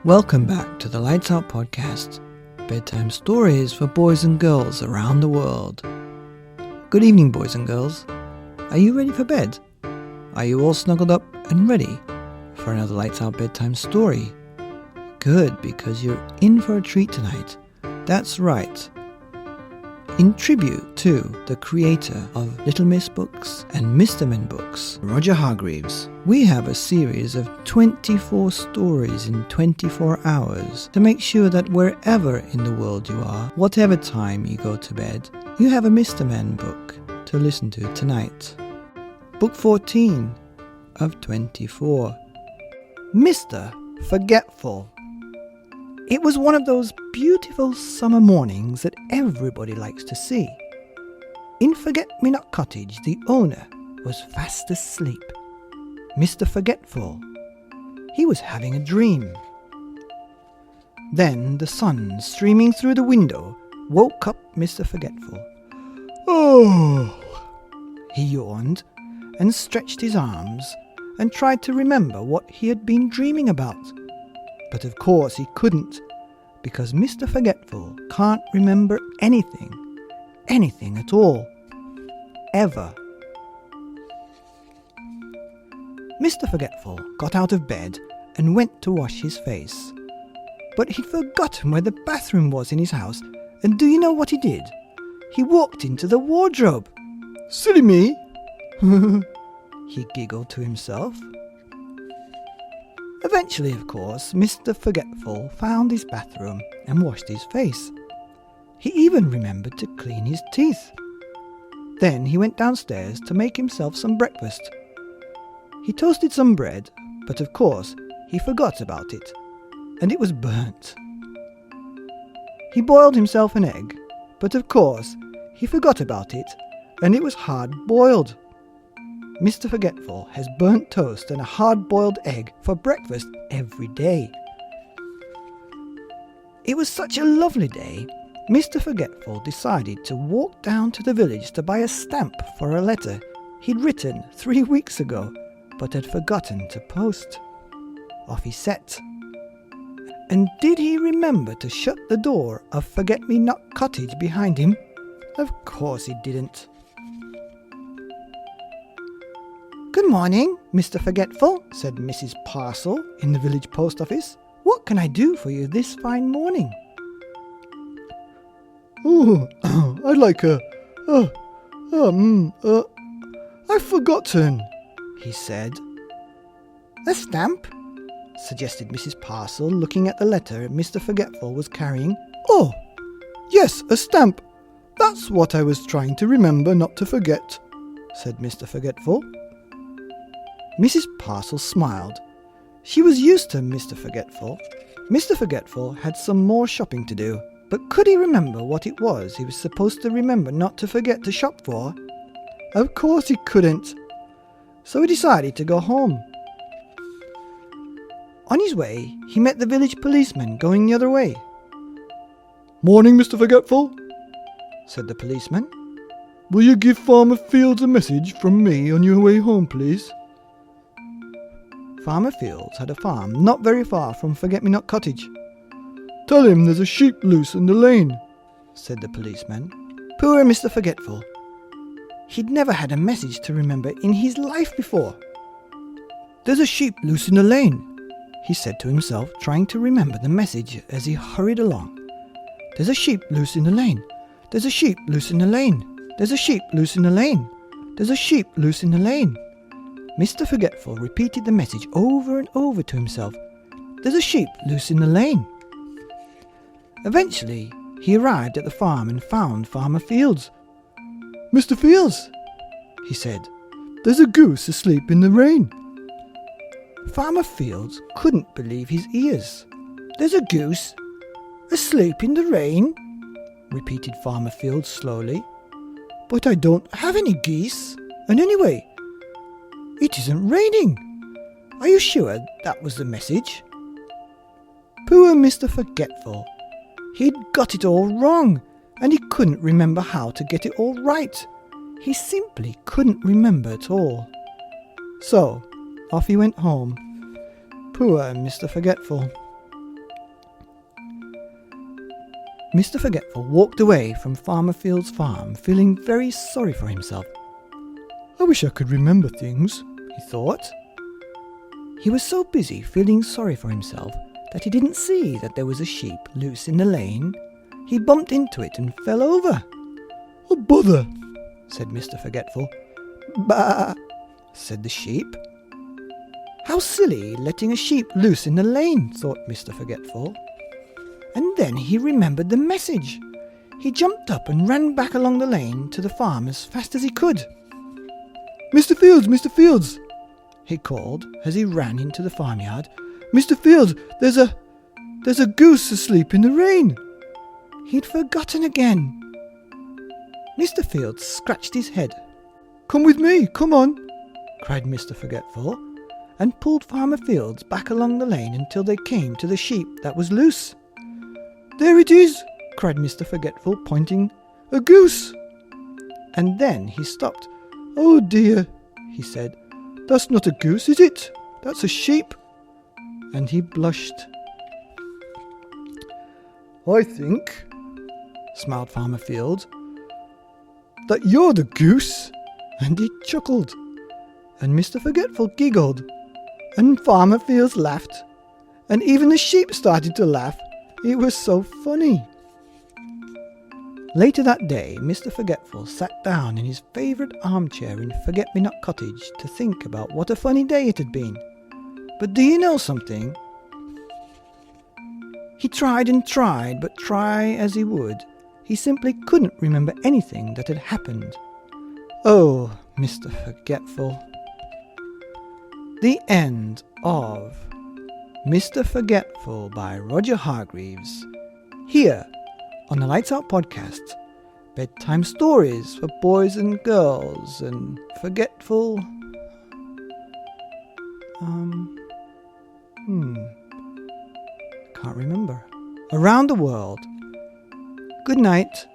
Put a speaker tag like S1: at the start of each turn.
S1: Welcome back to the Lights Out Podcast, bedtime stories for boys and girls around the world. Good evening, boys and girls. Are you ready for bed? Are you all snuggled up and ready for another Lights Out bedtime story? Good, because you're in for a treat tonight. That's right. In tribute to the creator of Little Miss books and Mr. Men books, Roger Hargreaves, we have a series of 24 stories in 24 hours to make sure that wherever in the world you are, whatever time you go to bed, you have a Mr. Men book to listen to tonight. Book 14 of 24. Mr. Forgetful. It was one of those beautiful summer mornings that everybody likes to see. In Forget-me-not Cottage, the owner was fast asleep. Mr. Forgetful. He was having a dream. Then the sun streaming through the window woke up Mr. Forgetful. Oh! He yawned and stretched his arms and tried to remember what he had been dreaming about. But of course he couldn't, because Mr. Forgetful can't remember anything at all, ever. Mr. Forgetful got out of bed and went to wash his face. But he'd forgotten where the bathroom was in his house, and do you know what he did? He walked into the wardrobe. Silly me! He giggled to himself. Eventually, of course, Mr. Forgetful found his bathroom and washed his face. He even remembered to clean his teeth. Then he went downstairs to make himself some breakfast. He toasted some bread, but of course he forgot about it, and it was burnt. He boiled himself an egg, but of course he forgot about it, and it was hard-boiled. Mr. Forgetful has burnt toast and a hard-boiled egg for breakfast every day. It was such a lovely day, Mr. Forgetful decided to walk down to the village to buy a stamp for a letter he'd written 3 weeks ago, but had forgotten to post. Off he set. And did he remember to shut the door of Forget-me-not Cottage behind him? Of course he didn't. "Good morning, Mr. Forgetful," said Mrs. Parcel in the village post office. "What can I do for you this fine morning?"
S2: "Oh, I'd like I've forgotten,"
S1: he said. "A stamp?" suggested Mrs. Parcel, looking at the letter Mr. Forgetful was carrying.
S2: "Oh, yes, a stamp. That's what I was trying to remember not to forget,"
S1: said Mr. Forgetful. Mrs. Parcel smiled. She was used to Mr. Forgetful. Mr. Forgetful had some more shopping to do, but could he remember what it was he was supposed to remember not to forget to shop for? Of course he couldn't. So he decided to go home. On his way, he met the village policeman going the other way.
S2: "Morning, Mr. Forgetful,"
S1: said the policeman.
S2: "Will you give Farmer Fields a message from me on your way home, please?"
S1: Farmer Fields had a farm not very far from Forget-me-not Cottage.
S2: "Tell him there's a sheep loose in the lane,"
S1: said the policeman. Poor Mr. Forgetful. He'd never had a message to remember in his life before. "There's a sheep loose in the lane," he said to himself, trying to remember the message as he hurried along. "There's a sheep loose in the lane. There's a sheep loose in the lane. There's a sheep loose in the lane. There's a sheep loose in the lane." Mr. Forgetful repeated the message over and over to himself. "There's a sheep loose in the lane." Eventually, he arrived at the farm and found Farmer Fields.
S2: "Mr. Fields," he said, "there's a goose asleep in the rain."
S1: Farmer Fields couldn't believe his ears. "There's a goose asleep in the rain?" repeated Farmer Fields slowly. "But I don't have any geese, and anyway, it isn't raining. Are you sure that was the message?" Poor Mr. Forgetful. He'd got it all wrong, and he couldn't remember how to get it all right. He simply couldn't remember at all. So, off he went home. Poor Mr. Forgetful. Mr. Forgetful walked away from Farmer Field's farm, feeling very sorry for himself.
S2: I wish I could remember things,
S1: He thought. He was so busy feeling sorry for himself that he didn't see that there was a sheep loose in the lane. He bumped into it and fell over.
S2: Oh, bother,
S1: said Mr. Forgetful.
S2: bah,
S1: Said the sheep. How silly, letting a sheep loose in the lane, thought Mr. Forgetful. And then he remembered the message. He jumped up and ran back along the lane to the farm as fast as he could.
S2: Mr. Fields,
S1: he called as he ran into the farmyard.
S2: Mr. Fields, there's a goose asleep in the rain.
S1: He'd forgotten again. Mr. Fields scratched his head.
S2: Come with me, come on,
S1: cried Mr. Forgetful, and pulled Farmer Fields back along the lane until they came to the sheep that was loose.
S2: There it is, cried Mr. Forgetful, pointing. A goose.
S1: And then he stopped.
S2: Oh dear, he said. That's not a goose, is it? That's a sheep.
S1: And he blushed.
S2: I think,
S1: smiled Farmer Fields,
S2: that you're the goose.
S1: And he chuckled.
S2: And Mr. Forgetful giggled. And Farmer Fields laughed. And even the sheep started to laugh. It was so funny.
S1: Later that day, Mr. Forgetful sat down in his favourite armchair in Forget-me-not Cottage to think about what a funny day it had been. But do you know something? He tried and tried, but try as he would, he simply couldn't remember anything that had happened. Oh, Mr. Forgetful. The end of Mr. Forgetful by Roger Hargreaves. Here on the Lights Out podcast, bedtime stories for boys and girls and forgetful. Can't remember. Around the world. Good night.